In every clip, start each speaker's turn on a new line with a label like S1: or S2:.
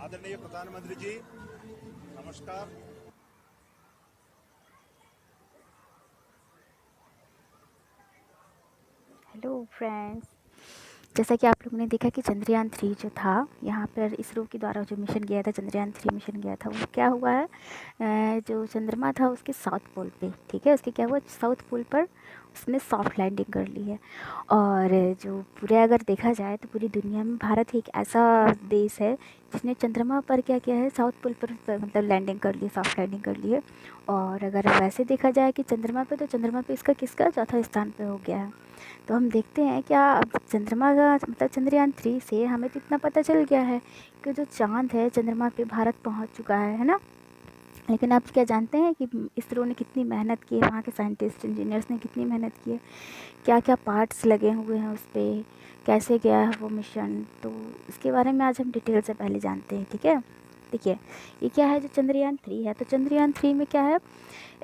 S1: आदरणीय प्रधानमंत्री जी, नमस्कार।
S2: Hello friends. जैसा कि आप लोगों ने देखा कि चंद्रयान 3 जो था यहाँ पर इसरो के द्वारा जो मिशन गया था, चंद्रयान 3 मिशन गया था, वो क्या हुआ है, जो चंद्रमा था उसके साउथ पोल पे, ठीक है, उसके क्या हुआ, साउथ पोल पर उसने सॉफ्ट लैंडिंग कर ली है। और जो पूरे अगर देखा जाए तो पूरी दुनिया में भारत एक ऐसा देश है जिसने चंद्रमा पर क्या किया है, साउथ पोल पर मतलब लैंडिंग कर ली, सॉफ्ट लैंडिंग कर ली है। और अगर वैसे देखा जाए कि चंद्रमा पे, तो चंद्रमा पे इसका किसका चौथा स्थान पे हो गया है। तो हम देखते हैं क्या, अब चंद्रमा का मतलब चंद्रयान 3 से हमें तो इतना पता चल गया है कि जो चाँद है चंद्रमा पे भारत पहुंच चुका है ना। लेकिन आप क्या जानते हैं कि इसरो ने कितनी मेहनत की है, वहाँ के साइंटिस्ट इंजीनियर्स ने कितनी मेहनत की है, क्या क्या पार्ट्स लगे हुए हैं उस पर, कैसे गया है वो मिशन। तो इसके बारे में आज हम डिटेल से पहले जानते हैं, ठीक है। देखिए, ये क्या है, जो चंद्रयान 3 है, तो चंद्रयान 3 में क्या है,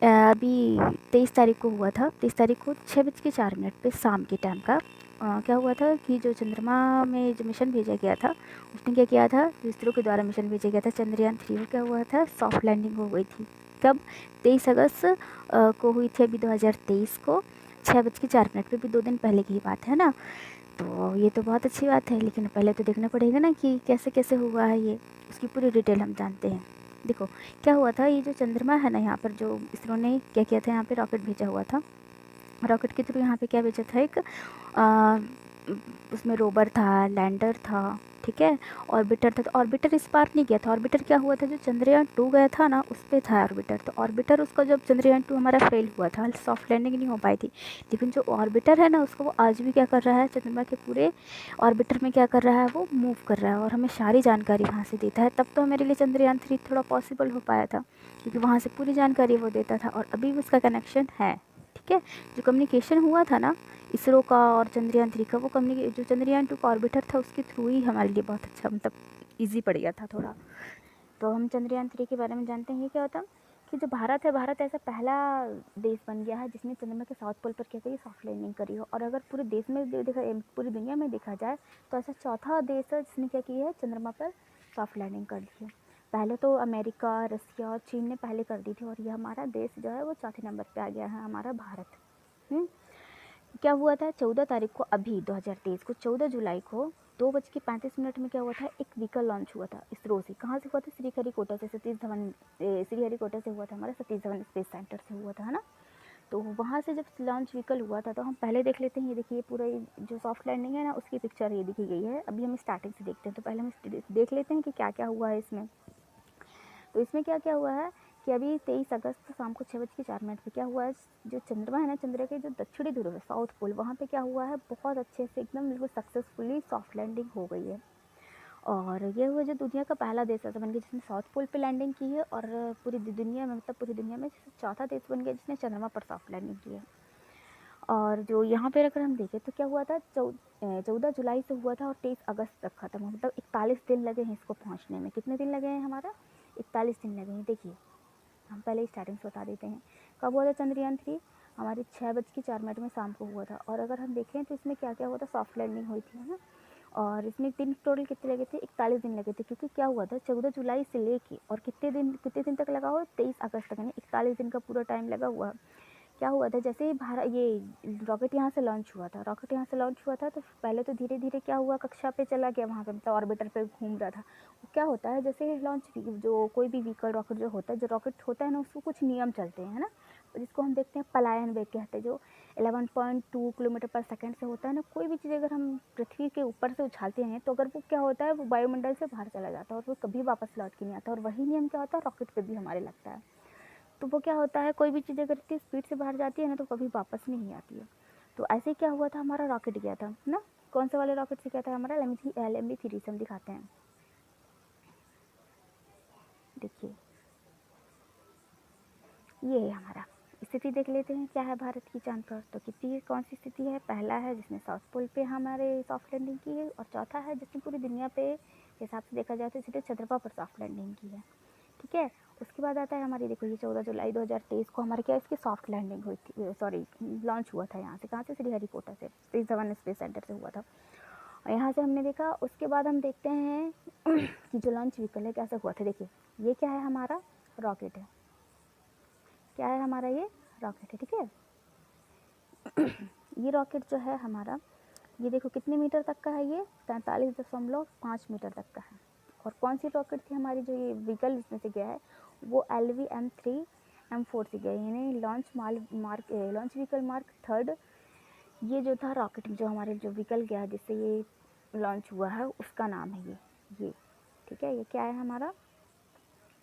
S2: अभी 23 तारीख को हुआ था, 23 तारीख को 6:04 पे शाम के टाइम का क्या हुआ था कि जो चंद्रमा में जो मिशन भेजा गया था, उसने क्या किया था, इसरो के द्वारा मिशन भेजा गया था चंद्रयान 3 को, क्या हुआ था, सॉफ्ट लैंडिंग हो गई थी। कब, 23 अगस्त को हुई थी, अभी 2023 को 6:04 पे, भी 2 दिन पहले की ही बात है ना। तो ये तो बहुत अच्छी बात है, लेकिन पहले तो देखना पड़ेगा ना कि कैसे कैसे हुआ है ये, उसकी पूरी डिटेल हम जानते हैं। देखो क्या हुआ था, ये जो चंद्रमा है ना, यहाँ पर जो इसरो ने क्या किया था, यहाँ पे रॉकेट भेजा हुआ था। रॉकेट के थ्रू यहाँ पे क्या भेजा था, एक आ, उसमें रोवर था, लैंडर था, ठीक है, ऑर्बिटर था। तो ऑर्बिटर इस बार नहीं गया था, ऑर्बिटर क्या हुआ था, जो चंद्रयान 2 गया था ना, उस पर था ऑर्बिटर। तो ऑर्बिटर उसका जब चंद्रयान 2 हमारा फेल हुआ था, सॉफ्ट लैंडिंग नहीं हो पाई थी, लेकिन जो ऑर्बिटर है ना, उसको वो आज भी क्या कर रहा है, चंद्रमा के पूरे ऑर्बिटर में क्या कर रहा है, वो मूव कर रहा है और हमें सारी जानकारी वहाँ से देता है। तब तो मेरे लिए चंद्रयान 3 थोड़ा पॉसिबल हो पाया था, क्योंकि वहाँ से पूरी जानकारी वो देता था, और अभी भी उसका कनेक्शन है, ठीक है। जो कम्युनिकेशन हुआ था ना इसरो का और चंद्रयान 3 का, वो जो चंद्रयान 2 का ऑर्बिटर था, उसके थ्रू ही हमारे लिए बहुत अच्छा मतलब ईजी पड़ गया था थोड़ा। तो हम चंद्रयान 3 के बारे में जानते हैं, ये क्या होता कि जो भारत है, भारत ऐसा पहला देश बन गया है जिसने चंद्रमा के साउथ पोल पर क्या करी, सॉफ्ट लैंडिंग करी हो। और अगर पूरे देश में देखा, पूरी दुनिया में देखा जाए, तो ऐसा चौथा देश है जिसने क्या की है, चंद्रमा पर सॉफ्ट लैंडिंग कर दी है। पहले तो अमेरिका, रसिया और चीन ने पहले कर दी थी, और ये हमारा देश जो है वो चौथे नंबर पे आ गया है, हमारा भारत। क्या हुआ था, 14 तारीख को, अभी 2023 को 14 जुलाई को 2:35 में क्या हुआ था, एक व्हीकल लॉन्च हुआ था इसरो से। कहाँ से हुआ था, श्रीहरिकोटा से, सतीश धवन, श्रीहरिकोटा से हुआ था, हमारा सतीश धवन स्पेस सेंटर से हुआ था, है ना। तो वहाँ से जब लॉन्च व्हीकल हुआ था, तो हम पहले देख लेते हैं, ये देखिए पूरा जो सॉफ्ट लैंडिंग है ना, उसकी पिक्चर ये दिखी गई है। अभी हम स्टार्टिंग से देखते हैं, तो पहले हम देख लेते हैं कि क्या क्या हुआ है इसमें। तो इसमें क्या क्या हुआ है कि अभी 23 अगस्त शाम को 6:04 पे क्या हुआ है, जो चंद्रमा है ना, चंद्र के जो दक्षिणी ध्रुव है, साउथ पोल, वहाँ पे क्या हुआ है, बहुत अच्छे से एकदम बिल्कुल सक्सेसफुली सॉफ्ट लैंडिंग हो गई है। और ये हुआ जो दुनिया का पहला देश ऐसा बन गया जिसने साउथ पोल पे लैंडिंग की है, और पूरी दुनिया में, मतलब पूरी दुनिया में चौथा देश बन गया जिसने चंद्रमा पर सॉफ्ट लैंडिंग की है। और जो यहाँ पे अगर हम देखें तो क्या हुआ था, 14 जुलाई से हुआ था और 23 अगस्त तक खत्म हुआ, मतलब 41 दिन लगे हैं इसको पहुँचने में। कितने दिन लगे हैं हमारा, 41 दिन लगे हैं। देखिए, हम पहले स्टार्टिंग से बता देते हैं, कब हुआ था चंद्रयान 3, हमारे 6:04 में शाम को हुआ था। और अगर हम देखें तो इसमें क्या क्या हुआ था, सॉफ्ट लैंडिंग हुई थी, है ना। और इसमें दिन टोटल कितने लगे थे, 41 दिन लगे थे, क्योंकि क्या हुआ था, 14 जुलाई से लेके और कितने दिन तक लगा हुआ, 23 अगस्त तक, यानी 41 दिन का पूरा टाइम लगा हुआ। क्या हुआ था, जैसे ही भारत ये रॉकेट यहाँ से लॉन्च हुआ था, तो पहले तो धीरे धीरे क्या हुआ, कक्षा पे चला गया, वहाँ पे मतलब ऑर्बिटर पे घूम रहा था। वो क्या होता है, जैसे ही लॉन्च, जो कोई भी व्हीकल रॉकेट जो होता है, ना, उसको कुछ नियम चलते हैं, है ना, जिसको हम देखते हैं पलायन वेग कहते हैं, जो 11.2 किलोमीटर पर सेकेंड से होता है ना। कोई भी चीज़ अगर हम पृथ्वी के ऊपर से उछालते हैं, तो अगर वो क्या होता है, वो वायुमंडल से बाहर चला जाता है, और वो कभी वापस लौट के नहीं आता। और वही नियम क्या होता है, रॉकेट पे भी हमारे लगता है। तो वो क्या होता है, कोई भी चीज़ अगर इतनी स्पीड से बाहर जाती है ना, तो कभी वापस नहीं आती है। तो ऐसे क्या हुआ था, हमारा रॉकेट गया था ना। कौन से वाले रॉकेट से गया था हमारा, LMB-3 से हम दिखाते हैं। देखिए, ये है हमारा स्थिति, देख लेते हैं क्या है भारत की चांद पर। तो कितनी कौन सी स्थिति है, पहला है जिसने साउथ पोल पे हमारे सॉफ्ट लैंडिंग की है, और चौथा है जिसने पूरी दुनिया पे हिसाब से देखा जाए तो सीधे चंद्रमा पर सॉफ्ट लैंडिंग की है, ठीक है। उसके बाद आता है हमारी, देखो ये 14 जुलाई 2023 को हमारे क्या इसकी सॉफ्ट लैंडिंग हुई थी, सॉरी लॉन्च हुआ था यहाँ से, कहाँ से, श्रीहरिकोटा से, सतीश धवन स्पेस सेंटर से हुआ था। और यहाँ से हमने देखा, उसके बाद हम देखते हैं कि जो लॉन्च व्हीकल है कैसा हुआ था। देखिए ये क्या है, हमारा रॉकेट है। क्या है हमारा, ये रॉकेट है, ठीक है। ये रॉकेट जो है हमारा, ये देखो कितने मीटर तक का है, ये 43.5 मीटर तक का है। और कौन सी रॉकेट थी हमारी, जो ये व्हीकल इसमें से गया है वो LV-M3M4 से गया, यानी लॉन्च व्हीकल मार्क थर्ड। ये जो था रॉकेट, जो हमारे जो व्हीकल गया है जिससे ये लॉन्च हुआ है, उसका नाम है ये, ठीक है। ये क्या है हमारा,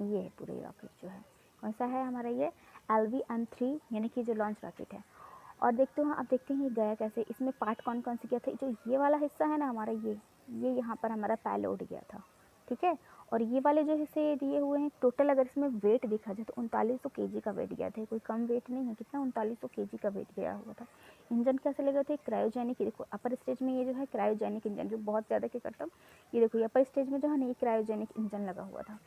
S2: ये है पूरे रॉकेट जो है, कौन सा है हमारा, ये LV-M3, यानी कि जो लॉन्च रॉकेट है। और देखते हो, अब देखते हैं ये गया कैसे, इसमें पार्ट कौन कौन से गया था। जो ये वाला हिस्सा है ना हमारा, ये यहाँ पर हमारा पेलोड गया था, ठीक है। और ये वाले जो हिस्से दिए हुए हैं, टोटल अगर इसमें वेट देखा जाए तो 3900 kg का वेट गया था। कोई कम वेट नहीं है, कितना 3900 kg का वेट गया हुआ था। इंजन कैसे लगे थे, क्रायोजेनिक। देखो अपर स्टेज में ये जो है क्रायोजेनिक इंजन, जो बहुत ज़्यादा क्या करता हूँ, ये देखो ये अपर स्टेज में जो है ना, ये क्रायोजेनिक इंजन लगा हुआ था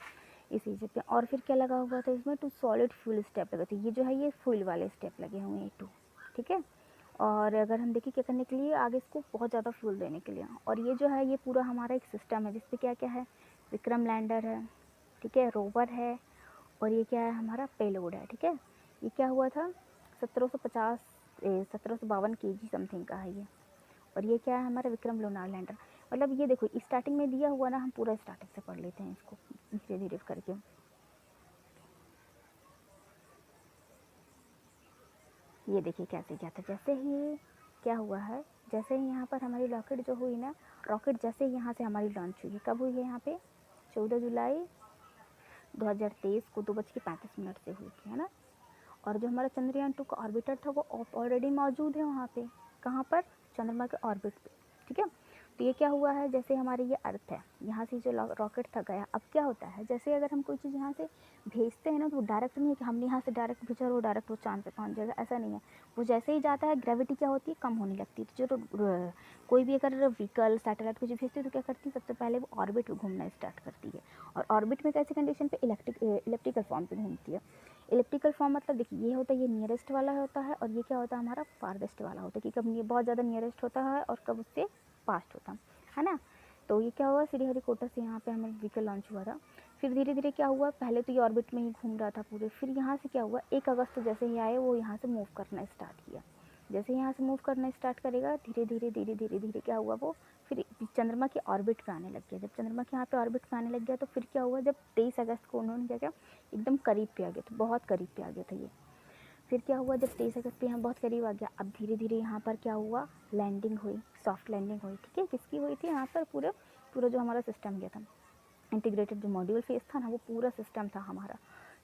S2: इस चीज़ पे। और फिर क्या लगा हुआ था इसमें, 2 सॉलिड फ्यूल स्टेप लगे थे। ये जो है ये फ्यूल वाले स्टेप लगे हुए हैं 2, ठीक है। और अगर हम देखें क्या करने के लिए, आगे इसको बहुत ज़्यादा फ्यूल देने के लिए। और ये जो है ये पूरा हमारा एक सिस्टम है जिसपे क्या क्या है, विक्रम लैंडर है, ठीक है, रोवर है, और ये क्या है हमारा पेलोड है, ठीक है। ये क्या हुआ था, 1752 kg समथिंग का है ये। और ये क्या है हमारा विक्रम लूनार लैंडर। मतलब ये देखो स्टार्टिंग में दिया हुआ ना, हम पूरा स्टार्टिंग से पढ़ लेते हैं इसको धीरे धीरे करके। ये देखिए कैसे क्या था, जैसे ही क्या हुआ है, जैसे ही यहाँ पर हमारी रॉकेट जो हुई ना, रॉकेट जैसे यहाँ से हमारी लॉन्च हुई, कब हुई है यहाँ पे, 14 जुलाई 2023 को 2:35 से हुई थी, है ना। और जो हमारा चंद्रयान 2 का ऑर्बिटर था वो ऑलरेडी मौजूद है वहाँ पे, कहाँ पर, चंद्रमा के ऑर्बिट पे, ठीक है। तो ये क्या हुआ है, जैसे हमारी ये अर्थ है, यहाँ से जो रॉकेट था गया, अब क्या होता है, जैसे अगर हम कोई चीज़ यहाँ से भेजते हैं ना, तो वो डायरेक्ट नहीं है कि हमने यहाँ से डायरेक्ट भेजा और वो डायरेक्ट वो चांद पे पहुँच जाएगा, ऐसा नहीं है। वो जैसे ही जाता है, ग्रेविटी क्या होती है, कम होने लगती है। तो जो कोई भी अगर व्हीकल सैटेलाइट कुछ भेजती है तो क्या करती है, सबसे पहले वो ऑर्बिट में घूमना स्टार्ट करती है। और ऑर्बिट में कैसी कंडीशन पे, इलेक्ट्रिकल फॉर्म पे घूमती है। इलेप्टिकल फॉर्म मतलब देखिए ये होता है, ये नियरेस्ट वाला होता है, और ये क्या होता है हमारा फारदेस्ट वाला होता है, कि कब बहुत ज़्यादा नियरेस्ट होता है और कब उससे पास्ट होता है ना। तो ये क्या हुआ, श्रीहरिकोटा से यहाँ पे हमें व्हीकल लॉन्च हुआ था। फिर धीरे धीरे क्या हुआ, पहले तो ये ऑर्बिट में ही घूम रहा था पूरे, फिर यहाँ से क्या हुआ, 1 अगस्त जैसे ही आए वो यहाँ से मूव करना स्टार्ट किया। जैसे यहाँ से मूव करना स्टार्ट करेगा, धीरे धीरे धीरे धीरे धीरे क्या हुआ, वो फिर चंद्रमा के ऑर्बिट पे आने लग गया। जब चंद्रमा के यहाँ पे ऑर्बिट पे आने लग गया, तो फिर क्या हुआ, जब 23 अगस्त को उन्होंने क्या किया, एकदम करीब पे आ गया, तो बहुत करीब पे आ गया था ये। फिर क्या हुआ, जब 23 अगस्त पे यहाँ बहुत करीब आ गया, अब धीरे धीरे यहाँ पर क्या हुआ, लैंडिंग हुई, सॉफ्ट लैंडिंग हुई, ठीक है। किसकी हुई थी यहाँ पर, पूरा पूरा जो हमारा सिस्टम गया था, इंटीग्रेटेड जो मॉड्यूल फेस था ना, वो पूरा सिस्टम था हमारा।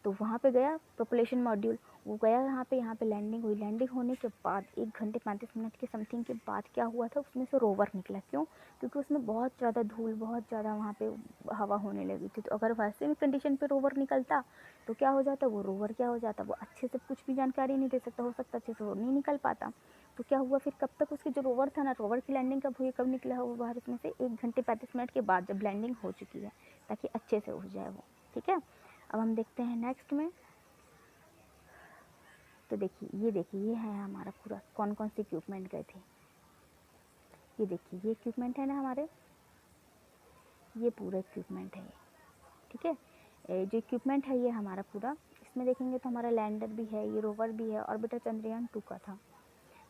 S2: तो वहाँ पे गया प्रोपल्शन मॉड्यूल, वो गया यहाँ पे लैंडिंग हुई। लैंडिंग होने के बाद 1 घंटे 35 मिनट के समथिंग के बाद क्या हुआ था, उसमें से रोवर निकला। क्यों, क्योंकि उसमें बहुत ज़्यादा धूल, बहुत ज़्यादा वहाँ पे हवा होने लगी थी। तो अगर वैसे भी कंडीशन पे रोवर निकलता तो क्या हो जाता, वो रोवर क्या हो जाता, वो अच्छे से कुछ भी जानकारी नहीं दे सकता, हो सकता अच्छे से वो नहीं निकल पाता। तो क्या हुआ, फिर कब तक उसकी जो रोवर था ना, रोवर की लैंडिंग कब हुई, कब निकला है वो बाहर, उसमें से 1 घंटे 35 मिनट के बाद, जब लैंडिंग हो चुकी है, ताकि अच्छे से हो जाए वो, ठीक है। अब हम देखते हैं नेक्स्ट में। तो देखिए ये है हमारा पूरा, कौन कौन से इक्विपमेंट गए थे। ये देखिए ये इक्विपमेंट है ना हमारे, ये पूरा इक्विपमेंट है ये, ठीक है। जो इक्विपमेंट है ये हमारा पूरा, इसमें देखेंगे तो हमारा लैंडर भी है, ये रोवर भी है, ऑर्बिटर चंद्रयान 2 का था।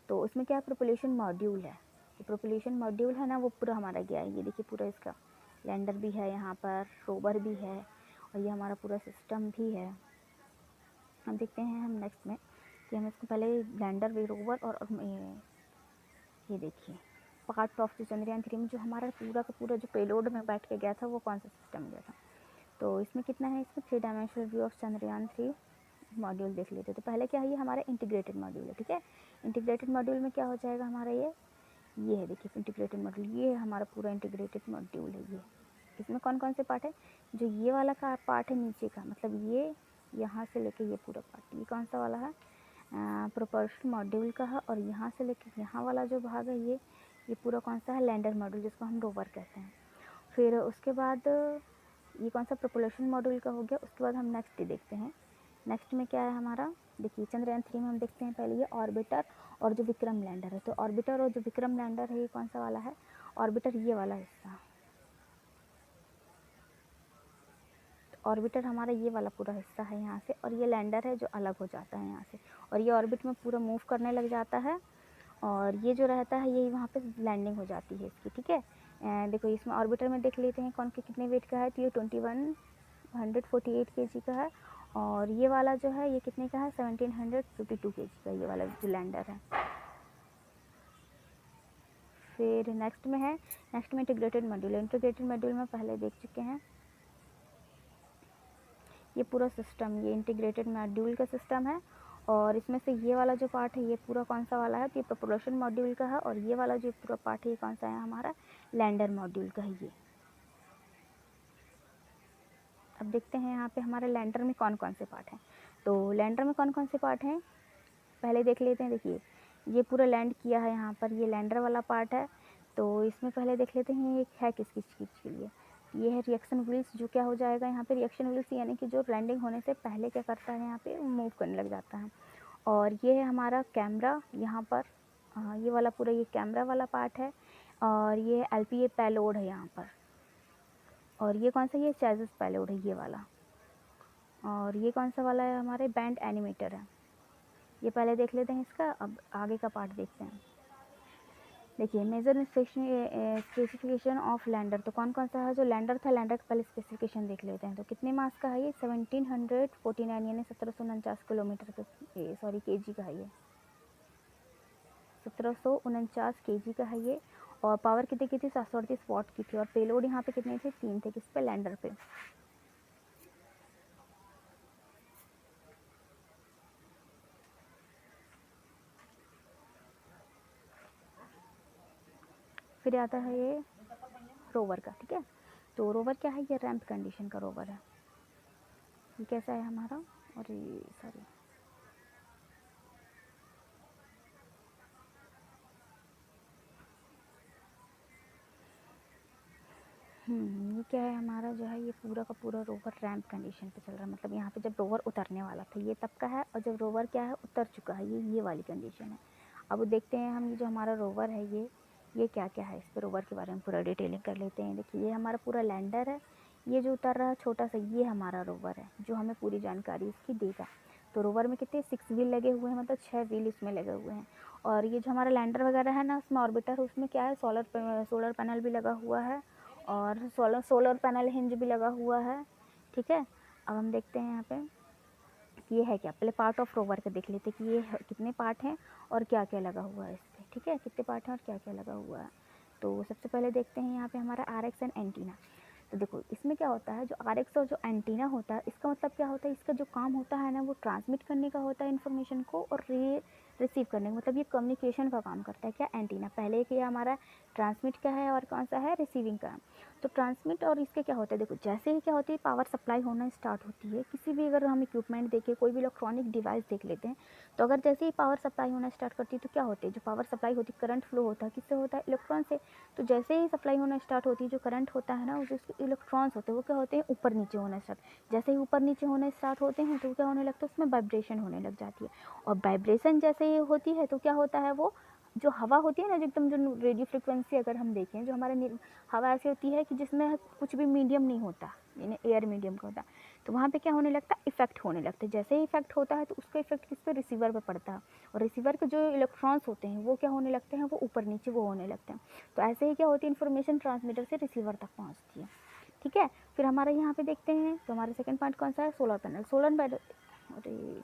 S2: तो उसमें क्या प्रोपल्शन मॉड्यूल है, ये प्रोपल्शन मॉड्यूल है ना, वो पूरा हमारा गया है। ये देखिए पूरा इसका लैंडर भी है, यहाँ पर रोवर भी है, और ये हमारा पूरा सिस्टम भी है। हम देखते हैं हम नेक्स्ट में कि हम इसको पहले लैंडर भी, रोवर, और ये देखिए पार्ट ऑफ द चंद्रयान 3 में जो हमारा पूरा का पूरा जो पेलोड में बैठ के गया था, वो कौन सा सिस्टम गया था। तो इसमें कितना है, इसमें 3 dimensional view of Chandrayaan 3 module देख लेते। तो पहले क्या है, ये हमारा इंटीग्रेटेड मॉड्यूल है, ठीक है। इंटीग्रेटेड मॉड्यूल में क्या हो जाएगा हमारा, ये है देखिए इंटीग्रेटेड मॉड्यूल, ये है हमारा पूरा इंटीग्रेटेड मॉड्यूल है ये। इसमें कौन कौन से पार्ट है, जो ये वाला का पार्ट है नीचे का, मतलब ये यहाँ से लेके ये पूरा पार्ट, ये कौन सा वाला है, प्रोपल्शन मॉड्यूल का है। और यहाँ से लेके यहाँ वाला जो भाग है, ये पूरा कौन सा है, लैंडर मॉड्यूल, जिसको हम रोवर कहते हैं। फिर उसके बाद ये कौन सा प्रोपल्शन मॉड्यूल का हो गया। उसके बाद हम नेक्स्ट देखते हैं, नेक्स्ट में क्या है हमारा। देखिए चंद्रयान 3 में हम देखते हैं पहले ये ऑर्बिटर और जो विक्रम लैंडर है। तो ऑर्बिटर और जो विक्रम लैंडर है, ये कौन सा वाला है, ऑर्बिटर ये वाला हिस्सा, ऑर्बिटर हमारा ये वाला पूरा हिस्सा है यहाँ से, और ये लैंडर है जो अलग हो जाता है यहाँ से, और ये ऑर्बिट में पूरा मूव करने लग जाता है, और ये जो रहता है यही वहाँ पे लैंडिंग हो जाती है इसकी, ठीक है। देखो इसमें ऑर्बिटर में देख लेते हैं कौन के कितने वेट का है, तो ये 2148 kg का है, और ये वाला जो है ये कितने का है, 1752 kg का, ये वाला जो लैंडर है। फिर नेक्स्ट में है, नेक्स्ट में इंटीग्रेटेड मॉड्यूल। इंटीग्रेटेड मॉड्यूल में पहले देख चुके हैं, ये पूरा सिस्टम, ये इंटीग्रेटेड मॉड्यूल का सिस्टम है, और इसमें से ये वाला जो पार्ट है ये पूरा कौन सा वाला है, तो ये प्रोपल्शन मॉड्यूल का है, और ये वाला जो पूरा पार्ट है ये कौन सा है, हमारा लैंडर मॉड्यूल का है ये। अब देखते हैं यहाँ पे हमारे लैंडर में कौन कौन से पार्ट हैं। तो लैंडर में कौन कौन से पार्ट हैं पहले देख लेते हैं। देखिए ये पूरा लैंड किया है यहाँ पर, ये लैंडर वाला पार्ट है। तो इसमें पहले देख लेते हैं ये है किस किस चीज़ के लिए। ये है रिएक्शन व्हील्स, जो क्या हो जाएगा यहाँ पे, रिएक्शन व्हील्स यानी कि जो लैंडिंग होने से पहले क्या करता है यहाँ पे मूव करने लग जाता है। और ये है हमारा कैमरा यहाँ पर, ये वाला पूरा ये कैमरा वाला पार्ट है, और ये LPA पेलोड है यहाँ पर, और ये कौन सा, ये चैसिस पेलोड है ये वाला, और ये कौन सा वाला है, हमारे बैंड एनिमेटर है। ये पहले देख लेते हैं इसका, अब आगे का पार्ट देखते हैं। देखिए मेजर स्पेसिफिकेशन ऑफ लैंडर, तो कौन कौन सा है, जो लैंडर था लैंडर का पहले स्पेसिफिकेशन देख लेते हैं। तो कितने मास का है ये, 1749 यानी 1749 किलोमीटर का, सॉरी केजी का है ये, 1749 केजी का है ये, और पावर कितनी की थी, 738 वाट की थी, और पेलोड यहाँ पे कितने थे, 3 थे, किस पे, लैंडर पे। फिर आता है ये रोवर का, ठीक है। तो रोवर क्या है, ये रैंप कंडीशन का रोवर है। ये कैसा है हमारा, और ये सॉरी ये क्या है हमारा, जो है ये पूरा का पूरा रोवर रैंप कंडीशन पे चल रहा है। मतलब यहाँ पे जब रोवर उतरने वाला था ये तब का है, और जब रोवर क्या है उतर चुका है ये वाली कंडीशन है। अब देखते हैं हम, ये जो हमारा रोवर है ये क्या क्या है, इस पर रोवर के बारे में पूरा डिटेलिंग कर लेते हैं। देखिए ये हमारा पूरा लैंडर है, ये जो उतर रहा है छोटा सा ये हमारा रोवर है, जो हमें पूरी जानकारी इसकी देगा। तो रोवर में कितने 6 व्हील लगे हुए हैं, मतलब 6 व्हील इसमें लगे हुए हैं। और ये जो हमारा लैंडर वगैरह है ना, उसमें ऑर्बिटर है, उसमें क्या है, सोलर पैनल भी लगा हुआ है, और सोलर पैनल हिंज भी लगा हुआ है, ठीक है। अब हम देखते हैं यहाँ पे ये है क्या, पहले पार्ट ऑफ रोवर का देख लेते हैं कि ये कितने पार्ट हैं और क्या क्या लगा हुआ है इस पर, ठीक है, कितने पार्ट हैं और क्या क्या लगा हुआ है। तो सबसे पहले देखते हैं यहाँ पे हमारा RX एंड एंटीना। तो देखो इसमें क्या होता है, जो RX और जो एंटीना होता है इसका मतलब क्या होता है, इसका जो काम होता है ना वो ट्रांसमिट करने का होता है इन्फॉर्मेशन को, और रिसीव करने का, मतलब ये कम्युनिकेशन का काम करता है। क्या, एंटीना। पहले कि हमारा ट्रांसमिट का है और कौन सा है, रिसीविंग का। तो ट्रांसमिट और इसके क्या होता है, देखो जैसे ही क्या होती है पावर सप्लाई होना स्टार्ट होती है, किसी भी अगर हम इक्विपमेंट देखें, कोई भी इलेक्ट्रॉनिक डिवाइस देख लेते हैं, तो अगर जैसे ही पावर सप्लाई होना स्टार्ट करती है तो क्या होती है, जो पावर सप्लाई होती है करंट फ्लो होता है, किससे होता है, इलेक्ट्रॉन से। तो जैसे ही सप्लाई होना स्टार्ट होती है, जो करंट होता है ना, वो जो इलेक्ट्रॉन्स होते हैं वो क्या होते हैं, ऊपर नीचे होना स्टार्ट। जैसे ही ऊपर नीचे होने स्टार्ट होते हैं तो क्या होने लगता है, उसमें वाइब्रेशन होने लग जाती है, और वाइब्रेशन जैसे ही होती है तो क्या होता है, वो जो हवा होती है ना, जो एकदम जो रेडियो फ्रिक्वेंसी अगर हम देखें, जो हमारे हवा ऐसी होती है कि जिसमें कुछ भी मीडियम नहीं होता, यानी एयर मीडियम का होता, तो वहाँ पे क्या होने लगता है, इफेक्ट होने लगता है। जैसे ही इफेक्ट होता है तो उसका इफेक्ट किस पे, रिसीवर पे पड़ता है, और रिसीवर के जो इलेक्ट्रॉन्स होते हैं वो क्या होने लगते हैं, वो ऊपर नीचे वो होने लगते हैं। तो ऐसे ही क्या होती है, इन्फॉर्मेशन ट्रांसमीटर से रिसीवर तक पहुँचती है, ठीक है। फिर हमारे यहाँ पे देखते हैं, तो हमारा सेकंड पॉइंट कौन सा है, सोलर पैनल। सोलर पैनल, अरे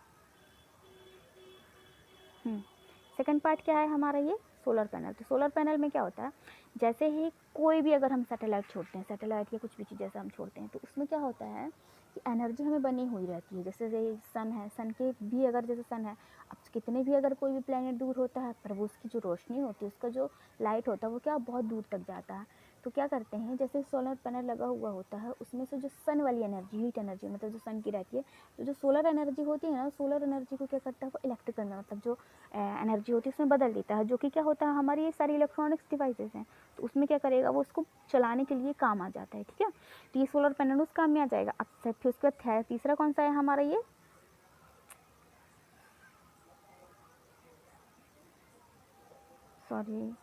S2: सेकंड पार्ट क्या है हमारा, ये सोलर पैनल। तो सोलर पैनल में क्या होता है, जैसे ही कोई भी अगर हम सैटेलाइट छोड़ते हैं, सैटेलाइट या कुछ भी चीज़ जैसे हम छोड़ते हैं, तो उसमें क्या होता है कि एनर्जी हमें बनी हुई रहती है। जैसे सन है, सन के भी अगर जैसे सन है, अब कितने भी अगर कोई भी प्लेनेट दूर होता है, पर वो उसकी जो रोशनी होती है, उसका जो लाइट होता है वो क्या बहुत दूर तक जाता है। तो क्या करते हैं, जैसे सोलर पैनल लगा हुआ होता है, उसमें से जो सन वाली एनर्जी, हीट एनर्जी, मतलब जो सन की रहती है, तो जो सोलर एनर्जी होती है ना, सोलर एनर्जी को क्या करता है, वो इलेक्ट्रिकल में, मतलब जो एनर्जी होती है उसमें बदल देता है, जो कि क्या होता है, हमारी ये सारी इलेक्ट्रॉनिक्स डिवाइसेस हैं, तो उसमें क्या करेगा, वो उसको चलाने के लिए काम आ जाता है, ठीक है। तो ये सोलर पैनल उस काम में आ जाएगा। अब फिर उसके बाद तीसरा कौन सा है हमारा, ये सॉरी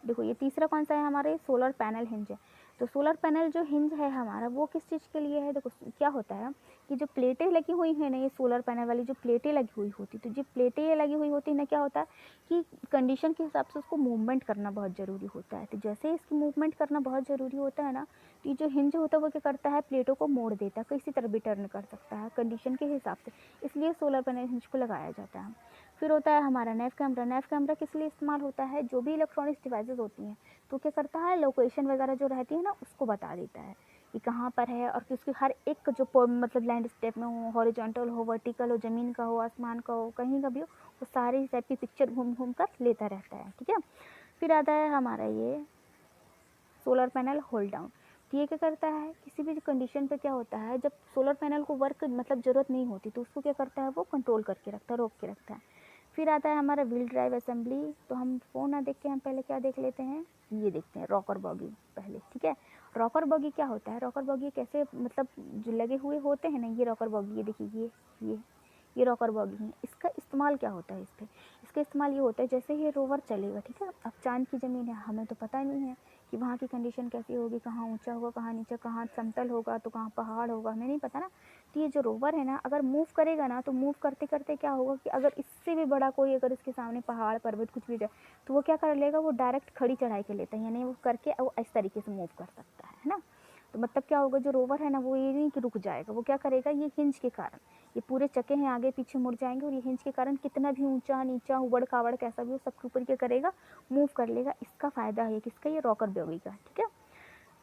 S2: देखो ये तीसरा कौन सा है हमारे, सोलर पैनल हिंज है। तो सोलर पैनल जो हिंज है हमारा वो किस चीज़ के लिए है, देखो क्या होता है कि जो प्लेटें लगी हुई हैं ना, ये सोलर पैनल वाली जो प्लेटें लगी हुई होती, तो जो प्लेटें ये लगी हुई होती है ना, क्या होता है कि कंडीशन के हिसाब से उसको मूवमेंट करना बहुत ज़रूरी होता है। तो जैसे ही इसकी मूवमेंट करना बहुत ज़रूरी होता है ना, तो ये जो हिंज होता है वो क्या करता है, प्लेटों को मोड़ देता है, किसी तरह भी टर्न कर सकता है कंडीशन के हिसाब से, इसलिए सोलर पैनल हिंज को लगाया जाता है। फिर होता है हमारा नेव कैमरा। नेव कैमरा किस लिए इस्तेमाल होता है, जो भी इलेक्ट्रॉनिक्स डिवाइसेस होती हैं तो क्या करता है, लोकेशन वगैरह जो रहती है ना उसको बता देता है कि कहाँ पर है, और उसकी हर एक जो मतलब लैंडस्केप में हो, हॉरिजॉन्टल हो, वर्टिकल हो, ज़मीन का हो, आसमान का हो, कहीं का भी हो, वो सारी टाइप की पिक्चर घूम घूम कर लेता रहता है। ठीक है, फिर आता है हमारा ये सोलर पैनल होल्ड डाउन। तो ये क्या करता है, किसी भी कंडीशन पे क्या होता है, जब सोलर पैनल को वर्क मतलब ज़रूरत नहीं होती तो उसको क्या करता है, वो कंट्रोल करके रखता है, रोक के रखता है। फिर आता है हमारा व्हील ड्राइव असेंबली। तो हम फ़ोन ना देख के हम पहले क्या देख लेते हैं, ये देखते हैं रॉकर बॉगी पहले। ठीक है, रॉकर बॉगी क्या होता है, रॉकर बॉगी कैसे मतलब जो लगे हुए होते हैं ना, ये रॉकर बॉगी, ये देखिए ये रॉकर बॉगी है। इसका इस्तेमाल क्या होता है इस पर, इसका इस्तेमाल ये होता है जैसे ये रोवर चलेगा, ठीक है, अब चाँद की ज़मीन है, हमें तो पता नहीं है कि वहाँ की कंडीशन कैसी होगी, कहाँ ऊंचा होगा, कहाँ नीचा, कहाँ समतल होगा तो कहाँ पहाड़ होगा, हमें नहीं पता ना। तो ये जो रोवर है ना, अगर मूव करेगा ना, तो मूव करते करते क्या होगा कि अगर इससे भी बड़ा कोई अगर इसके सामने पहाड़ पर्वत कुछ भी जाए तो वो क्या कर लेगा, वो डायरेक्ट खड़ी चढ़ाई के लेता है, यानी वो करके वो इस तरीके से मूव कर सकता है ना। तो मतलब क्या होगा, जो रोवर है ना वो ये नहीं कि रुक जाएगा, वो क्या करेगा, ये हिंज के कारण, ये पूरे चक्के हैं आगे पीछे मुड़ जाएंगे, और ये हिंज के कारण कितना भी ऊंचा नीचा उबड़ खाबड़ कैसा भी हो सबके ऊपर क्या करेगा, मूव कर लेगा। इसका फ़ायदा है किसका, ये रॉकर बॉगी का। ठीक है,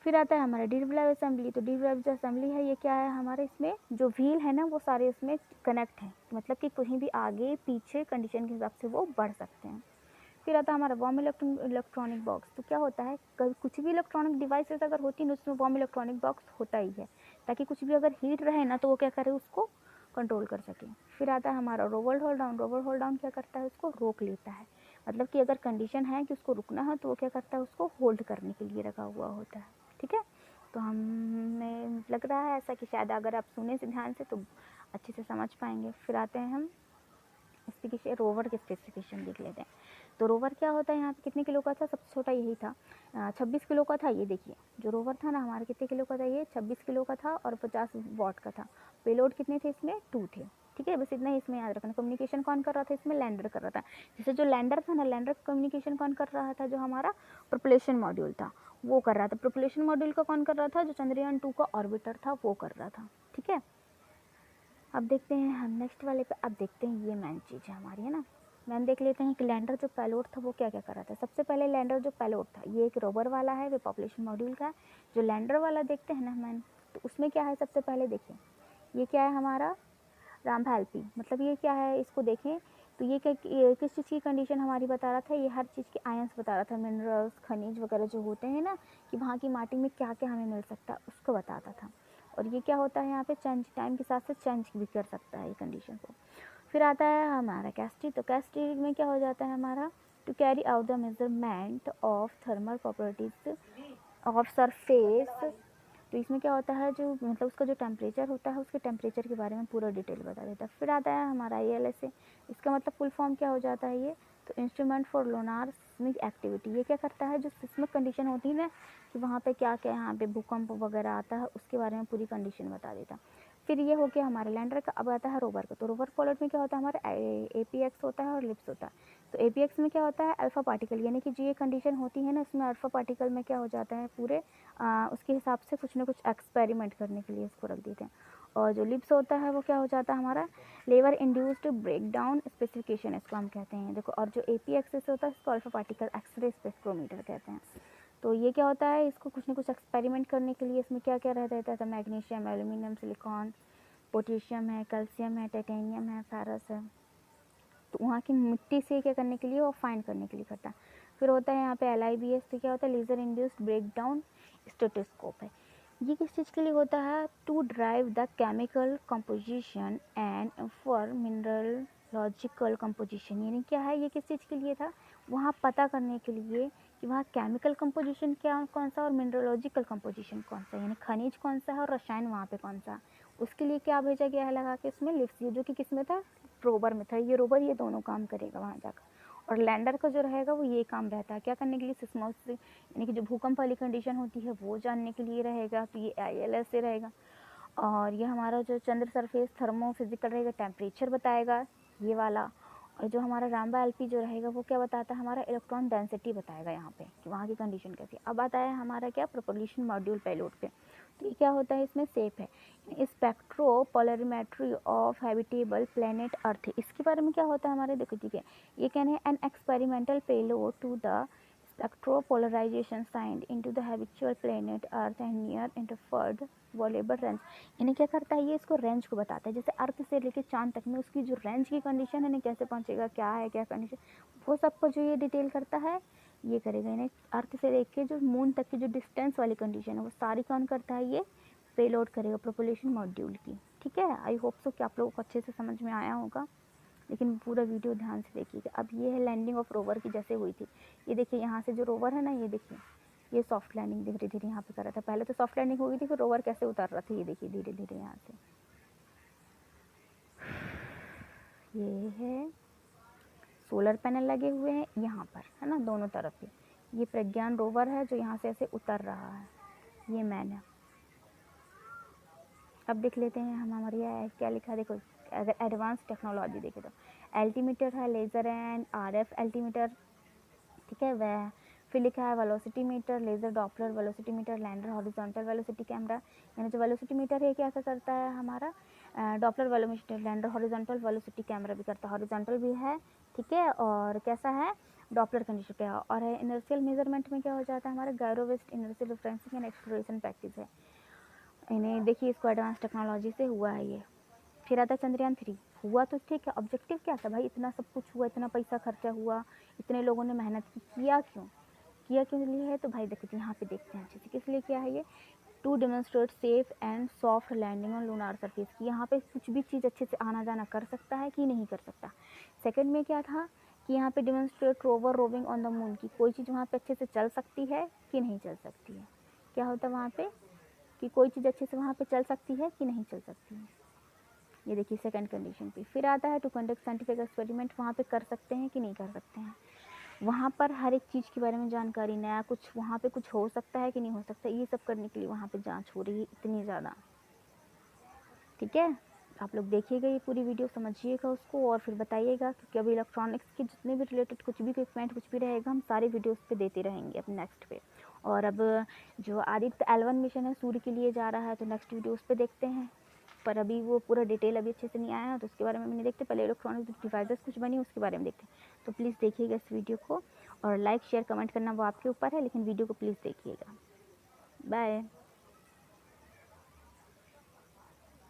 S2: फिर आता है हमारा डिराइव असेंबली। तो डिराइव जो असेंबली है ये क्या है हमारे, इसमें जो व्हील है ना वो सारे इसमें कनेक्ट हैं, मतलब कि कहीं भी आगे पीछे कंडीशन के हिसाब से वो बढ़ सकते हैं। फिर आता है हमारा वॉर्म इलेक्ट्रॉनिक बॉक्स। तो क्या होता है, कुछ भी इलेक्ट्रॉनिक डिवाइसेस अगर होती है उसमें वॉर्म इलेक्ट्रॉनिक बॉक्स होता ही है, ताकि कुछ भी अगर हीट रहे ना तो वो क्या करे, उसको कंट्रोल कर सके। फिर आता है हमारा rover hold down. Rover hold down क्या करता है, उसको रोक लेता है, मतलब कि अगर कंडीशन है कि उसको रुकना है तो वो क्या करता है, उसको होल्ड करने के लिए रखा हुआ होता है। ठीक है, तो हमें लग रहा है ऐसा कि शायद अगर आप सुने से ध्यान से तो अच्छे से समझ पाएंगे। फिर आते हैं हम स्पेसिफिकेशन, रोवर के स्पेसिफिकेशन देख लेते हैं। तो रोवर क्या होता है, यहाँ पे कितने किलो का था, सबसे छोटा यही था, 26 किलो का था। ये देखिए जो रोवर था ना हमारे कितने किलो का था, ये 26 किलो का था और 50 वॉट का था। पेलोड कितने थे इसमें, 2 थे। ठीक है, बस इतना ही इसमें याद रखना। कम्युनिकेशन कौन कर रहा था इसमें, लैंडर कर रहा था। जैसे जो लैंडर था ना, लैंडर कम्युनिकेशन कौन कर रहा था, जो हमारा प्रोपल्शन मॉड्यूल था वो कर रहा था। प्रोपल्शन मॉड्यूल का कौन कर रहा था, जो चंद्रयान 2 का ऑर्बिटर था वो कर रहा था। ठीक है, अब देखते हैं हम नेक्स्ट वाले पे। अब देखते हैं ये मेन चीज़ है हमारी, है ना। मैम देख लेते हैं कि लैंडर जो पेलोड था वो क्या क्या कर रहा था। सबसे पहले लैंडर जो पेलोड था ये एक रोवर वाला है, वो पॉपुलेशन मॉड्यूल का है। जो लैंडर वाला देखते हैं ना मैम, तो उसमें क्या है, सबसे पहले देखिए ये क्या है हमारा, रामफेल्पी, मतलब ये क्या है इसको देखें तो ये किस चीज़ की कंडीशन हमारी बता रहा था, ये हर चीज़ के आयंस बता रहा था, मिनरल्स खनिज वगैरह जो होते हैं ना, कि वहाँ की माटी में क्या क्या हमें मिल सकता है उसको बताता था। और ये क्या होता है यहाँ पे, चेंज टाइम के साथ साथ चेंज भी कर सकता है ये कंडीशन को। फिर आता है हमारा कैस्टी। तो कैस्टी में क्या हो जाता है हमारा, to carry out the measurement of thermal properties of surface. तो इसमें क्या होता है, जो मतलब उसका जो टेम्परेचर होता है उसके टेम्परेचर के बारे में पूरा डिटेल बता देता है। फिर आता है हमारा ILSA। इसका मतलब फुल फॉर्म क्या हो जाता है ये, तो instrument for Lonar seismic activity. ये क्या करता है, जो सिस्मिक कंडीशन होती है ना कि वहाँ पे क्या क्या यहाँ पे भूकंप वगैरह आता है उसके बारे में पूरी कंडीशन बता देता। फिर ये हो गया हमारे लैंडर का। अब आता है रोवर का। तो रोवर पोलट में क्या होता है हमारा, APX होता है और लिप्स होता है। तो APX में क्या होता है, अल्फ़ा पार्टिकल, यानी कि जो ये कंडीशन होती है ना इसमें अल्फ़ा पार्टिकल में क्या हो जाता है पूरे उसके हिसाब से कुछ ना कुछ एक्सपेरिमेंट करने के लिए इसको रख देते हैं। और जो लिप्स होता है वो क्या हो जाता है हमारा, लेवर इंड्यूस्ड ब्रेक डाउन स्पेसिफिकेशन इसको हम कहते हैं। देखो, और जो APX होता है इसको अल्फ़ा पार्टिकल एक्सरे स्पेक्ट्रोमीटर कहते हैं। तो ये क्या होता है, इसको कुछ ना कुछ एक्सपेरिमेंट करने के लिए इसमें क्या क्या रहता है, मैग्नीशियम, एल्यूमिनियम, सिलिकॉन, पोटेशियम है, कैल्शियम है, टाइटेनियम है, फेरस है। तो वहाँ की मिट्टी से क्या करने के लिए, वो फाइंड करने के लिए करता है। फिर होता है यहाँ पे LIBS। तो क्या होता है, laser induced break down spectroscope है। ये किस चीज़ के लिए होता है, to derive the chemical composition and for mineralogical composition. यानी क्या है, ये किस चीज़ के लिए था, वहाँ पता करने के लिए कि वहाँ केमिकल कंपोजिशन क्या कौन सा और मिनरलॉजिकल कंपोजिशन कौन सा, यानी खनिज कौन सा है और रसायन वहाँ पे कौन सा। उसके लिए क्या भेजा गया है लगा के इसमें लिप्स, जो कि किस में था, रोवर में था। ये रोवर ये दोनों काम करेगा वहाँ जाकर। और लैंडर का जो रहेगा वो ये काम रहता है क्या करने के लिए, सिस्मोस यानी कि जो भूकंप वाली कंडीशन होती है वो जानने के लिए रहेगा, तो ये ILS से रहेगा। और ये हमारा जो चंद्र सरफेस थर्मो फिजिकल रहेगा, टेम्परेचर बताएगा ये वाला। और जो हमारा रामबा LP जो रहेगा वो क्या बताता है, हमारा इलेक्ट्रॉन डेंसिटी बताएगा यहाँ पे कि वहाँ की कंडीशन कैसी है। अब आता है हमारा क्या, प्रोपल्शन मॉड्यूल पेलोड पे। तो ये क्या होता है, इसमें सेफ है स्पेक्ट्रोपोलरिमेट्री ऑफ हैबिटेबल प्लेनेट अर्थ। इसके बारे में क्या होता है हमारे, देखो ठीक है, ये कहने हैं an experimental payload to the spectropolarization signed into the habitual planet Earth and near interfered available range. यानी क्या करता है ये, इसको रेंज को बताता है, जैसे अर्थ से लेके चांद तक में उसकी जो रेंज की कंडीशन है ना, कैसे पहुंचेगा, क्या है क्या कंडीशन, वो सबको जो ये डिटेल करता है ये करेगा। यानी अर्थ से लेके जो मून तक की जो डिस्टेंस वाली कंडीशन है वो सारी कौन करता है, ये पेलोड करेगा प्रोपल्शन मॉड्यूल की। ठीक है, आई होप सो कि आप लोगों को अच्छे से समझ में आया होगा, लेकिन पूरा वीडियो ध्यान से देखिएगा। अब ये है लैंडिंग ऑफ रोवर की जैसे हुई थी, ये देखिए यहाँ से जो रोवर है ना, ये देखिए ये सॉफ्ट लैंडिंग धीरे धीरे यहाँ पे कर रहा था, पहले तो सॉफ्ट लैंडिंग हो गई थी, फिर रोवर कैसे उतर रहा था ये देखिए धीरे धीरे यहाँ से। ये है सोलर पैनल लगे हुए हैं यहाँ पर, है ना, दोनों तरफ ये प्रज्ञान रोवर है जो यहाँ से ऐसे उतर रहा है, ये मैन है। अब देख लेते हैं हम, हमारे यहाँ क्या लिखा है, देखो अगर एडवांस टेक्नोलॉजी देखें तो एल्टीमीटर है, लेज़र एंड RF एल्टीमीटर, ठीक है। वह फिर लिखा है velocity meter, laser Doppler velocity meter, lander horizontal velocity camera. यानी जो वेलोसिटी मीटर है क्या करता है हमारा, Doppler velocity, lander horizontal velocity camera भी करता है, हॉरिजॉन्टल भी है, ठीक है। और कैसा है, डॉपलर कंडीशन पे। और है इनर्शियल मेजरमेंट में क्या हो जाता है हमारा, गायरोवेस्ट inertial referencing and exploration practice है। इन्हें देखिए इसको एडवांस टेक्नोलॉजी से हुआ है ये। फिर आता चंद्रयान 3, हुआ तो ठीक है, ऑब्जेक्टिव क्या था भाई, इतना सब कुछ हुआ, इतना पैसा खर्चा हुआ, इतने लोगों ने मेहनत की, किया क्यों लिए है, तो भाई देखो यहाँ पे देखते हैं अच्छे से किस लिए किया है ये, to demonstrate safe and soft landing on lunar surface की। यहाँ पे कुछ भी चीज़ अच्छे से आना जाना कर सकता है कि नहीं कर सकता। सेकंड में क्या था कि यहाँ पे demonstrate rover roving on the moon की, कोई चीज़ वहाँ पे अच्छे से चल सकती है कि नहीं चल सकती है, क्या होता है वहाँ पे कि कोई चीज़ अच्छे से वहाँ पे चल सकती है कि नहीं चल सकती है, ये देखिए सेकंड कंडीशन पे। फिर आता है टू कंडक्ट साइंटिफिक एक्सपेरिमेंट, वहाँ पे कर सकते हैं कि नहीं कर सकते हैं, वहाँ पर हर एक चीज़ के बारे में जानकारी, नया कुछ वहाँ पे कुछ हो सकता है कि नहीं हो सकता, ये सब करने के लिए वहाँ पे जांच हो रही है इतनी ज़्यादा। ठीक है, आप लोग देखिएगा ये पूरी वीडियो, समझिएगा उसको और फिर बताइएगा, क्योंकि अभी इलेक्ट्रॉनिक्स के जितने भी रिलेटेड कुछ भी इक्विपमेंट कुछ भी रहेगा हम सारे वीडियोस पे देते रहेंगे अपने नेक्स्ट पे। और अब जो आदित्य L1 मिशन है सूर्य के लिए जा रहा है, तो नेक्स्ट वीडियोस पे देखते हैं, पर अभी वो पूरा डिटेल अभी अच्छे से नहीं आया तो उसके बारे में नहीं देखते, पहले इलेक्ट्रॉनिक डिवाइसेस कुछ बनी उसके बारे में देखते हैं। तो प्लीज़ देखिएगा इस वीडियो को, और लाइक शेयर कमेंट करना वो आपके ऊपर है, लेकिन वीडियो को प्लीज़ देखिएगा। बाय।